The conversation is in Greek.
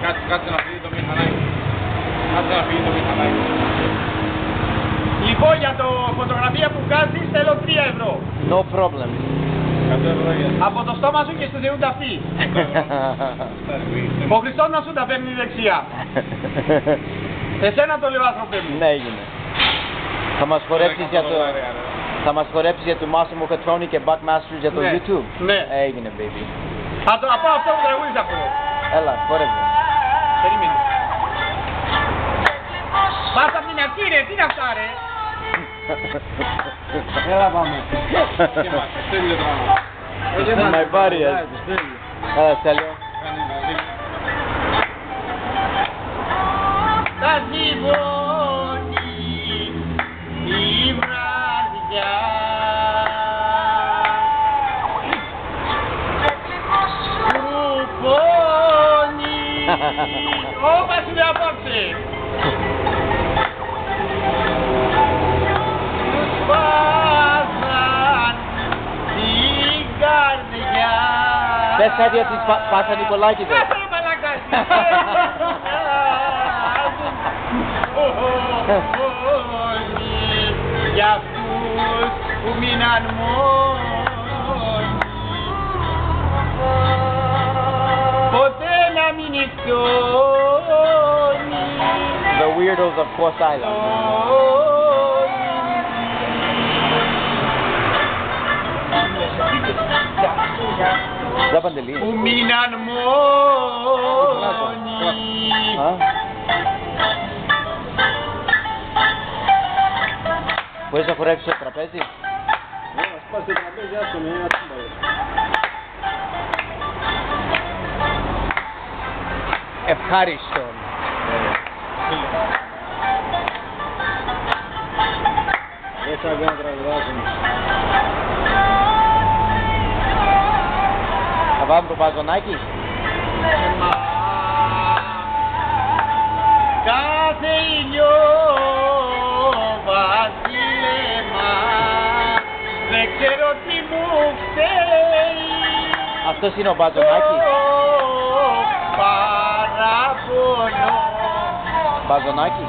Κάτσε να φύγει το μηχανάκι. Κάτσε να φύγει το μηχανάκι. Λοιπόν, για το φωτογραφία που βγάζεις θέλω 3 ευρώ. No problem. 100 ευρώ για. Από το στόμα σου και στο δεούνται αυτοί. Ο Χριστός να σου τα παίρνει δεξιά. Εσένα το λέω άνθρωπε μου. Ναι, έγινε. Θα μας χορέψεις για το... Θα μας χορέψεις για το Massimo Catroni και Buckmasters για το Ναι. YouTube. Ναι. Έγινε, baby. Θα το πάω αυτό που τραγούδεις αυτό. Έλα, χόρεψε. Περίμενε. Πας απ' την αρχή ρε, τι είναι αυτά ρε. Έλα πάμε. Στέλνει το πράγμα. My body is. Έλα, Στέλιο. Θα ζυμώνει η βραδιά. Κουπώνει. Όπα σου λέει απόψε. Τους σπάσαν την καρδιά. Πες κάτι για την Πάσα Νικολάκη, δε. Κάτσε ρε μαλάκα. Για αυτούς που μείναν μόνοι, ποτέ να μην νυχτώνει. The weirdos of Cross Island. Da Παντελή. Που μείναν μόνοι. Α? Μπορείς να χορέψεις στο τραπέζι? Ναι, να σπάσει το τραπέζι, άστο με ένα τσίμπαλο. Ευχάριστο. Δεν θα βγει να τραγουδάσουμε. Θα βάλουμε το μπαζονάκι. Κάθε ήλιο βασίλεμα, δεν ξέρω τι μου φταίει. Αυτός είναι ο μπαζονάκι. Παραπονό. Μπαζονάκι.